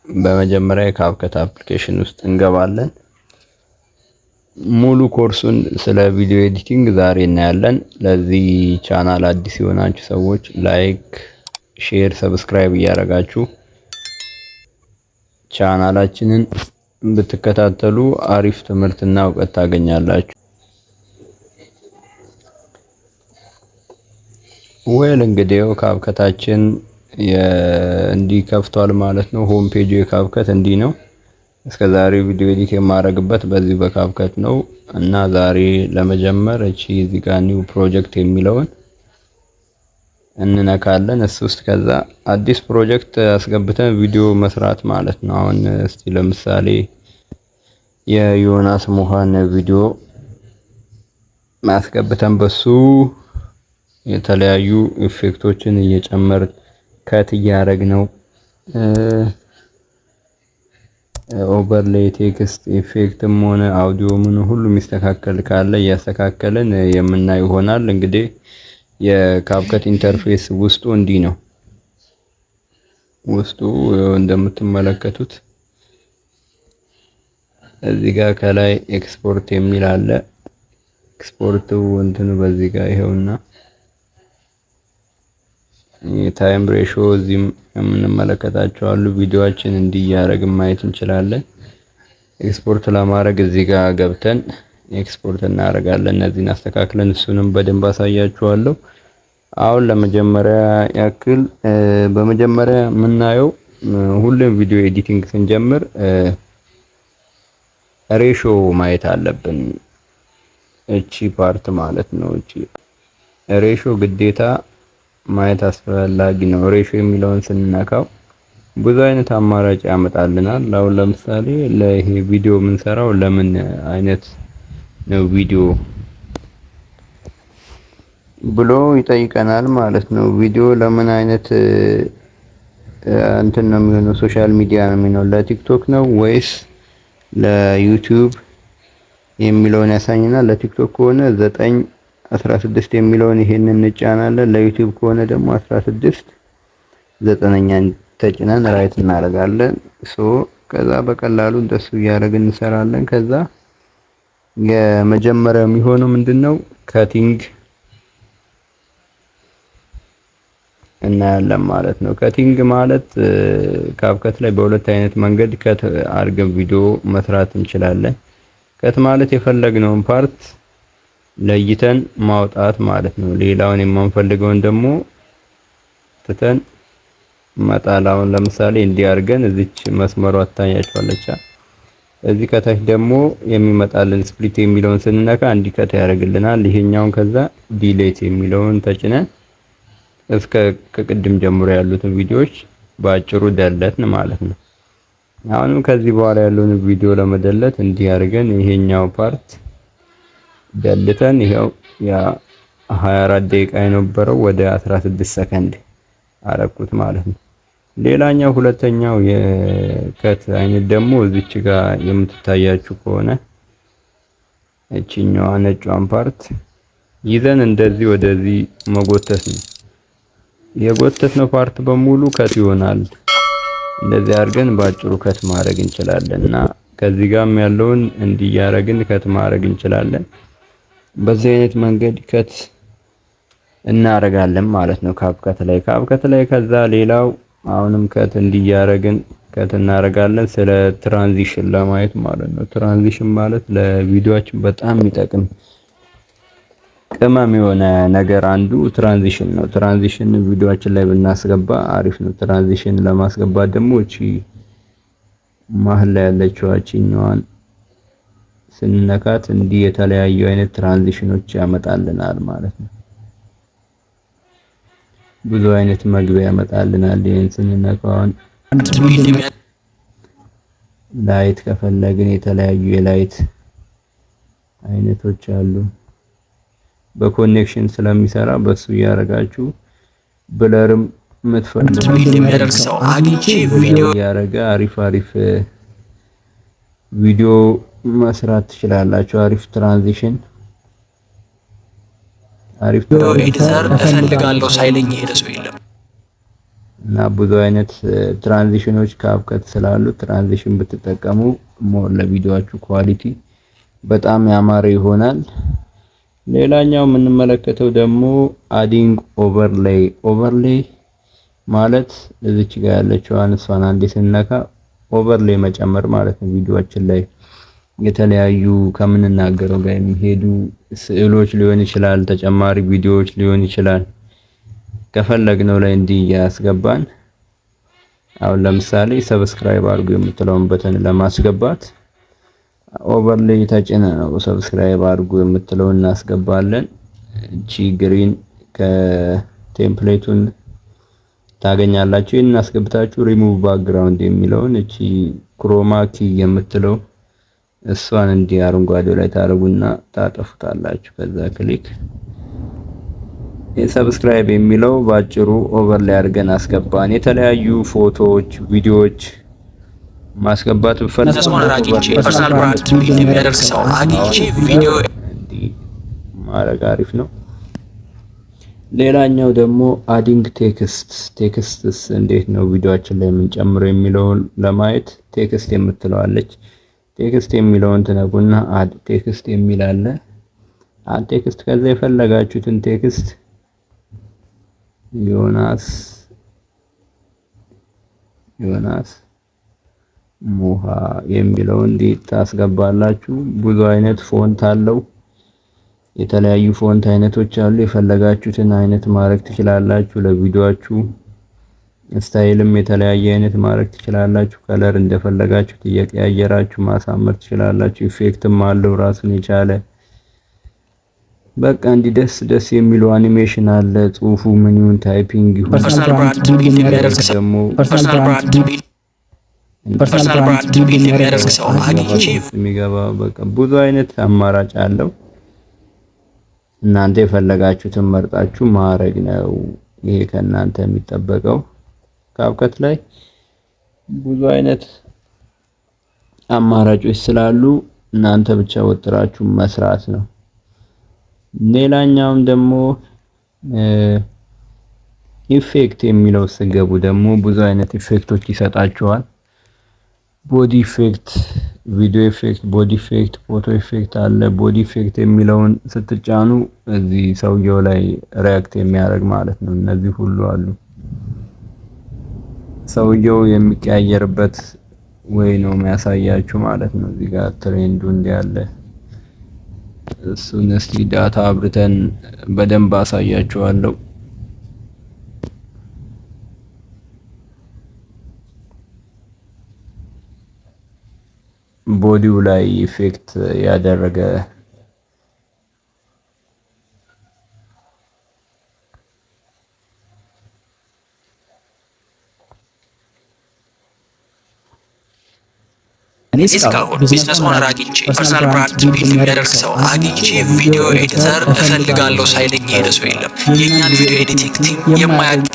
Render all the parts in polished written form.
በመጀመሪያ የካፕከት አፕሊኬሽን ውስጥ እንገባለን። ሙሉ ኮርሱን ስለ ቪዲዮ ኤዲቲንግ ዛሬ እናያለን። ለዚህ ቻናል አዲስ የሆናችሁ ሰዎች ላይክ፣ ሼር፣ ሰብስክራይብ እያደረጋችሁ ቻናላችንን ብትከታተሉ አሪፍ ትምህርትና እውቀት ታገኛላችሁ። እንግዲህ ካፕከታችን እንዲህ ከፍቷል ማለት ነው። ሆም ፔጁ የካፕከት እንዲህ ነው። እስከዛሬ ቪዲዮ ኤዲት የማደርግበት በዚህ በካፕከት ነው እና ዛሬ ለመጀመር እዚህ ጋር ኒው ፕሮጀክት የሚለውን እንነካለን። እሱ ውስጥ ከዛ አዲስ ፕሮጀክት አስገብተን ቪዲዮ መስራት ማለት ነው። አሁን እስቲ ለምሳሌ የዮናስ ሙሃን ቪዲዮ ማስገብተን በሱ የተለያዩ ኢፌክቶችን እየጨመርን ከት እያደረግነው ኦቨርሌይ ቴክስት ኢፌክትም ሆነ አውዲዮ ምን ሁሉ የሚስተካከል ካለ እያስተካከልን የምናይ ይሆናል። እንግዲህ የካፕከት ኢንተርፌስ ውስጡ እንዲህ ነው። ውስጡ እንደምትመለከቱት እዚህ ጋር ከላይ ኤክስፖርት የሚል አለ። ኤክስፖርቱ እንትኑ በዚህ ጋር ይሄውና ታይም ሬሾ እዚህም የምንመለከታቸው አሉ። ቪዲዮአችን እንዲያረግም ማየት እንችላለን። ኤክስፖርት ለማድረግ እዚህ ጋር ገብተን ኤክስፖርት እናደርጋለን። እነዚህን አስተካክለን እሱንም በደንብ አሳያችኋለሁ። አሁን ለመጀመሪያ ያክል በመጀመሪያ የምናየው ሁሉም ቪዲዮ ኤዲቲንግ ስንጀምር ሬሾ ማየት አለብን። እቺ ፓርት ማለት ነው። እቺ ሬሾ ግዴታ ማየት አስፈላጊ ነው። ሬሾ የሚለውን ስንነካው ብዙ አይነት አማራጭ ያመጣልናል። አሁን ለምሳሌ ለይሄ ቪዲዮ የምንሰራው ለምን አይነት ነው ቪዲዮ ብሎ ይጠይቀናል ማለት ነው። ቪዲዮ ለምን አይነት እንትን ነው የሚሆነው? ሶሻል ሚዲያ ነው የሚሆነው? ለቲክቶክ ነው ወይስ ለዩቲዩብ የሚለውን ያሳየናል። ለቲክቶክ ከሆነ 9:16 የሚለውን ይሄንን እንጫናለን። ለዩቲዩብ ከሆነ ደግሞ 16 9ኛን ተጭነን ራይት እናደርጋለን። ከዛ በቀላሉ እንደሱ እያደረግን እንሰራለን። ከዛ የመጀመሪያው የሚሆነው ምንድነው? ከቲንግ እናያለን ማለት ነው። ከቲንግ ማለት ካፕከት ላይ በሁለት አይነት መንገድ ከት አድርገን ቪዲዮ መስራት እንችላለን። ከት ማለት የፈለግነውን ፓርት ለይተን ማውጣት ማለት ነው። ሌላውን የማንፈልገውን ደግሞ ትተን መጣል። አሁን ለምሳሌ እንዲህ አድርገን እዚች መስመሯ ታያችኋለች። እዚህ ከታች ደግሞ የሚመጣልን ስፕሊት የሚለውን ስንነካ እንዲከት ያደርግልናል። ይሄኛውን ከዛ ዲሌት የሚለውን ተጭነን እስከ ከቅድም ጀምሮ ያሉትን ቪዲዮዎች በአጭሩ ደለትን ማለት ነው። አሁንም ከዚህ በኋላ ያለውን ቪዲዮ ለመደለት እንዲህ አድርገን ይሄኛው ፓርት ደልተን ይሄው ያ 24 ደቂቃ የነበረው ወደ 16 ሰከንድ አረኩት ማለት ነው። ሌላኛው ሁለተኛው የከት አይነት ደግሞ እዚች ጋር የምትታያችሁ ከሆነ እቺኛዋ ነጯን ፓርት ይዘን እንደዚህ ወደዚህ መጎተት ነው። የጎተትነው ፓርት በሙሉ ከት ይሆናል። እንደዚህ አድርገን ባጭሩ ከት ማድረግ እንችላለን እና ከዚህ ጋርም ያለውን እንዲያረግን ከት ማድረግ እንችላለን። በዚህ አይነት መንገድ ከት እናረጋለን ማለት ነው ካፕከት ላይ። ከዛ ሌላው አሁንም ከት እንዲያረግን ከት እናረጋለን ስለ ትራንዚሽን ለማየት ማለት ነው። ትራንዚሽን ማለት ለቪዲዮአችን በጣም የሚጠቅም ቅመም የሆነ ነገር አንዱ ትራንዚሽን ነው። ትራንዚሽን ቪዲዮአችን ላይ ብናስገባ አሪፍ ነው። ትራንዚሽን ለማስገባት ደግሞ እቺ መሀል ላይ ያለችው እቺኛዋን ስንነካት እንዲህ የተለያዩ አይነት ትራንዚሽኖች ያመጣልናል ማለት ነው። ብዙ አይነት መግቢያ ያመጣልናል። ይሄን ስንነካው ላይት ከፈለግን የተለያዩ የላይት አይነቶች አሉ። በኮኔክሽን ስለሚሰራ በሱ ያረጋችሁ ብለርም የምትፈልጉት ሰው አግኝቼ ቪዲዮ ያረጋ አሪፍ ቪዲዮ መስራት ትችላላችሁ። አሪፍ ትራንዚሽን አሪፍ ኤዲተር እፈልጋለሁ ሳይለኝ ሄደ ሰው የለም። እና ብዙ አይነት ትራንዚሽኖች ካፕከት ስላሉ ትራንዚሽን ብትጠቀሙ ሞር ለቪዲዮአችሁ ኳሊቲ በጣም ያማረ ይሆናል። ሌላኛው የምንመለከተው ደግሞ አዲንግ ኦቨርሌይ ማለት እዚች ጋር ያለችዋን እሷን አንዴ ስንነካ ኦቨርሌይ መጨመር ማለት ነው። ቪዲዮአችን ላይ የተለያዩ ከምንናገረው ጋር የሚሄዱ ስዕሎች ሊሆን ይችላል፣ ተጨማሪ ቪዲዮዎች ሊሆን ይችላል። ከፈለግነው ላይ እንዲህ ያስገባን። አሁን ለምሳሌ ሰብስክራይብ አድርጉ የምትለውን በተን ለማስገባት ኦቨርሌይ ተጭነ ነው ሰብስክራይብ አድርጉ የምትለውን እናስገባለን። እቺ ግሪን ከቴምፕሌቱን ታገኛላችሁ። ይሄን አስገብታችሁ ሪሙቭ ባክግራውንድ የሚለውን እቺ ክሮማ ኪ የምትለው እሷን እንዲህ አረንጓዴው ላይ ታረጉና ታጠፉታላችሁ። ከዛ ክሊክ ሰብስክራይብ የሚለው ባጭሩ ኦቨርሌይ አድርገን አስገባን። የተለያዩ ፎቶዎች፣ ቪዲዮዎች ማስገባት ብፈልግ ፐርሰናል ብራንድ ቢልድ የሚያደርግ ሰው አግኝቼ ቪዲዮ ማድረግ አሪፍ ነው። ሌላኛው ደግሞ አዲንግ ቴክስትስ እንዴት ነው ቪዲዮአችን ላይ የምንጨምረው የሚለውን ለማየት ቴክስት የምትለዋለች። ቴክስት የሚለውን ትነኩና አድ ቴክስት የሚል አለ። አድ ቴክስት ከዛ የፈለጋችሁትን ቴክስት ዮናስ ሙሃ የሚለውን እንዲህ ታስገባላችሁ። ብዙ አይነት ፎንት አለው። የተለያዩ ፎንት አይነቶች አሉ። የፈለጋችሁትን አይነት ማድረግ ትችላላችሁ። ለቪዲዮአችሁ ስታይልም የተለያየ አይነት ማድረግ ትችላላችሁ። ከለር እንደፈለጋችሁት እየቀያየራችሁ ማሳመር ትችላላችሁ። ኢፌክትም አለው ራሱን የቻለ። በቃ እንዲህ ደስ የሚለው አኒሜሽን አለ። ጽሁፉ ምን ይሁን ታይፒንግ ይሁን ፐርሰናል ብራንድ ቢልድ የሚያደርግ ሰው አግኝቼ የሚገባ በቃ ብዙ አይነት አማራጭ አለው። እናንተ የፈለጋችሁትን መርጣችሁ ማድረግ ነው። ይሄ ከእናንተ የሚጠበቀው። ካፕከት ላይ ብዙ አይነት አማራጮች ስላሉ እናንተ ብቻ ወጥራችሁ መስራት ነው። ሌላኛውም ደግሞ ኢፌክት የሚለው ስገቡ ደግሞ ብዙ አይነት ኢፌክቶች ይሰጣችኋል። ቦዲ ኢፌክት፣ ቪዲዮ ኢፌክት፣ ቦዲ ኢፌክት፣ ፎቶ ኢፌክት አለ። ቦዲ ኢፌክት የሚለውን ስትጫኑ እዚህ ሰውየው ላይ ሪያክት የሚያደርግ ማለት ነው። እነዚህ ሁሉ አሉ። ሰውየው የሚቀያየርበት ወይ ነው የሚያሳያችሁ ማለት ነው። እዚህ ጋር ትሬንዱ እንዲያለ እሱን እስቲ ዳታ አብርተን በደንብ አሳያችኋለሁ። ቦዲው ላይ ኢፌክት ያደረገ እኔ እስካሁን ቢዝነስ ኦነር አግኝቼ ፐርሰናል ብራንድ ቢልድ የሚያደርግ ሰው አግኝቼ ቪዲዮ ኤዲተር እፈልጋለሁ ሳይለኝ ሄደ ሰው የለም። የኛን ቪዲዮ ኤዲቲንግ ቲም የማያውቅ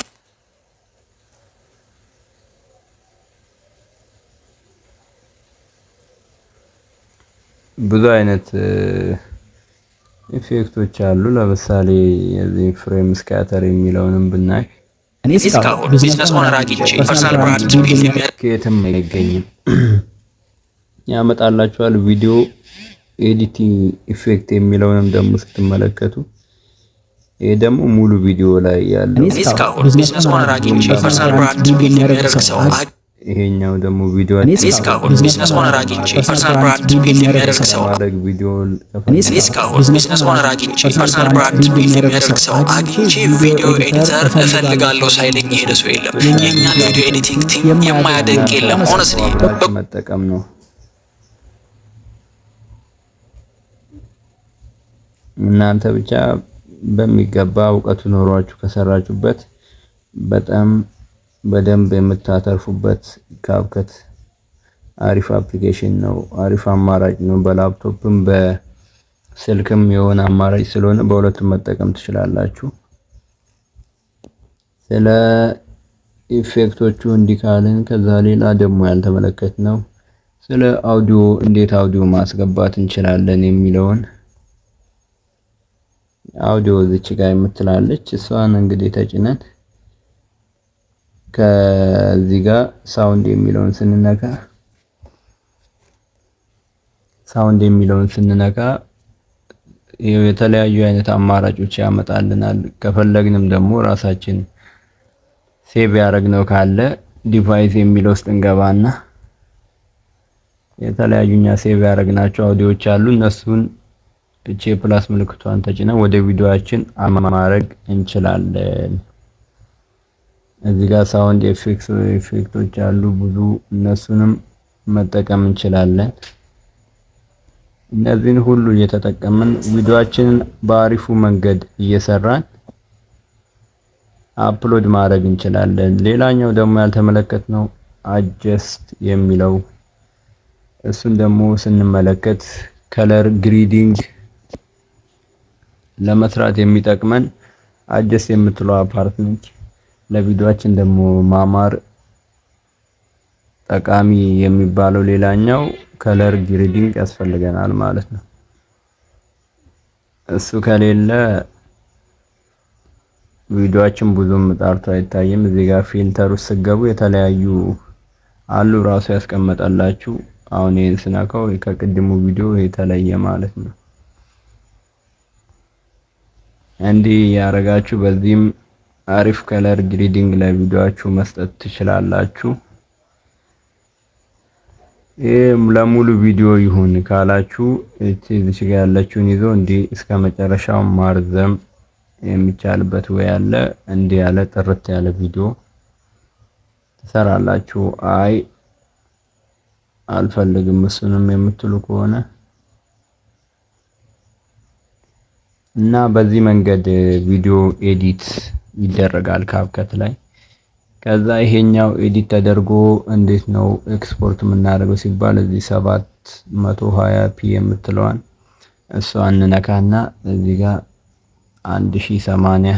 ብዙ አይነት ኢፌክቶች አሉ። ለምሳሌ የዚህ ፍሬም ስካተር የሚለውንም ብናይ እኔ እስካሁን ቢዝነስ ኦነር አግኝቼ ፐርሰናል ብራንድ ቢልድ የሚያደርግ የትም አይገኝም ያመጣላችኋል። ቪዲዮ ኤዲቲንግ ኢፌክት የሚለውንም ደግሞ ስትመለከቱ ይሄ ደግሞ ሙሉ ቪዲዮ ላይ ያለው እኔ እስካሁን ቢዝነስ ኦነር አግኝቼ ፐርሰናል ብራንድ ቢልድ የሚያደርግ ሰው ይሄኛው ደግሞ ቪዲዮ እኔ እስካሁን ቢዝነስ ኦነር አግኝቼ ፐርሰናል ብራንድ ቢልድ የሚያደርግ ሰው ማድረግ ቪዲዮን እኔ እስካሁን ቢዝነስ ኦነር አግኝቼ ፐርሰናል ብራንድ ቢልድ የሚያደርግ ሰው አግኝቼ ቪዲዮ ኤዲተር እፈልጋለሁ ሳይለኝ ሄደ ሰው የለም። የኛን ቪዲዮ ኤዲቲንግ ቲም የማያደንቅ የለም። ሆነስሊ መጠቀም ነው። እናንተ ብቻ በሚገባ እውቀቱ ኖሯችሁ ከሰራችሁበት በጣም በደንብ የምታተርፉበት ካፕከት አሪፍ አፕሊኬሽን ነው። አሪፍ አማራጭ ነው። በላፕቶፕም በስልክም የሆነ አማራጭ ስለሆነ በሁለቱም መጠቀም ትችላላችሁ። ስለ ኢፌክቶቹ እንዲካልን ከዛ ሌላ ደግሞ ያልተመለከትነው ስለ አውዲዮ እንዴት አውዲዮ ማስገባት እንችላለን የሚለውን አውዲዮ እዚች ጋር የምትላለች እሷን እንግዲህ ተጭነን ከዚህ ጋር ሳውንድ የሚለውን ስንነካ የተለያዩ አይነት አማራጮች ያመጣልናል። ከፈለግንም ደግሞ ራሳችን ሴቭ ያደረግነው ካለ ዲቫይስ የሚለው ውስጥ እንገባና የተለያዩኛ ሴቭ ያደረግናቸው አውዲዮዎች አሉ። እነሱን እቺ ፕላስ ምልክቷን ተጭነን ወደ ቪዲዮአችን ማድረግ እንችላለን። እዚህ ጋር ሳውንድ ኢፌክቶች አሉ ብዙ፣ እነሱንም መጠቀም እንችላለን። እነዚህን ሁሉ እየተጠቀምን ቪዲዮአችንን በአሪፉ መንገድ እየሰራን አፕሎድ ማድረግ እንችላለን። ሌላኛው ደግሞ ያልተመለከትነው አጀስት የሚለው፣ እሱን ደግሞ ስንመለከት ከለር ግሬዲንግ ለመስራት የሚጠቅመን አጀስት የምትለው አፓርትመንት፣ ለቪዲዮአችን ደግሞ ማማር ጠቃሚ የሚባለው ሌላኛው ከለር ግሬዲንግ ያስፈልገናል ማለት ነው። እሱ ከሌለ ቪዲዮአችን ብዙም ጣርቶ አይታይም። እዚህ ጋር ፊልተር ውስጥ ስትገቡ የተለያዩ አሉ ራሱ ያስቀመጣላችሁ። አሁን ይሄን ስነካው ከቅድሙ ቪዲዮ የተለየ ማለት ነው። እንዲህ ያረጋችሁ በዚህም አሪፍ ከለር ግሬዲንግ ለቪዲዮአችሁ መስጠት ትችላላችሁ። ይሄ ለሙሉ ቪዲዮ ይሁን ካላችሁ እዚህ ጋር ያለችውን ይዞ እንዲህ እስከ መጨረሻው ማርዘም የሚቻልበት ወይ አለ። እንዲህ ያለ ጥርት ያለ ቪዲዮ ትሰራላችሁ። አይ አልፈልግም እሱንም የምትሉ ከሆነ እና በዚህ መንገድ ቪዲዮ ኤዲት ይደረጋል ካፕከት ላይ። ከዛ ይሄኛው ኤዲት ተደርጎ እንዴት ነው ኤክስፖርት የምናደርገው ሲባል እዚህ 720p የምትለዋን እሷን እንነካና እዚህ ጋር 1080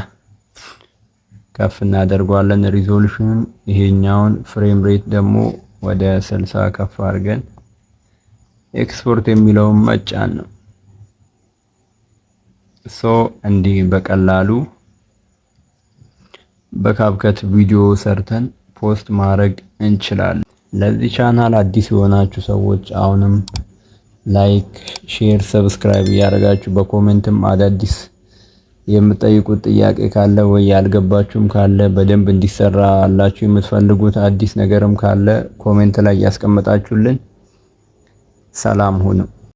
ከፍ እናደርገዋለን ሪዞሉሽኑን። ይሄኛውን ፍሬም ሬት ደግሞ ወደ 60 ከፍ አድርገን ኤክስፖርት የሚለውን መጫን ነው። እንዲህ በቀላሉ በካፕከት ቪዲዮ ሰርተን ፖስት ማድረግ እንችላለን። ለዚህ ቻናል አዲስ የሆናችሁ ሰዎች አሁንም ላይክ፣ ሼር፣ ሰብስክራይብ እያደረጋችሁ በኮሜንትም አዳዲስ የምትጠይቁት ጥያቄ ካለ ወይ ያልገባችሁም ካለ በደንብ እንዲሰራላችሁ የምትፈልጉት አዲስ ነገርም ካለ ኮሜንት ላይ ያስቀምጣችሁልን። ሰላም ሁኑ።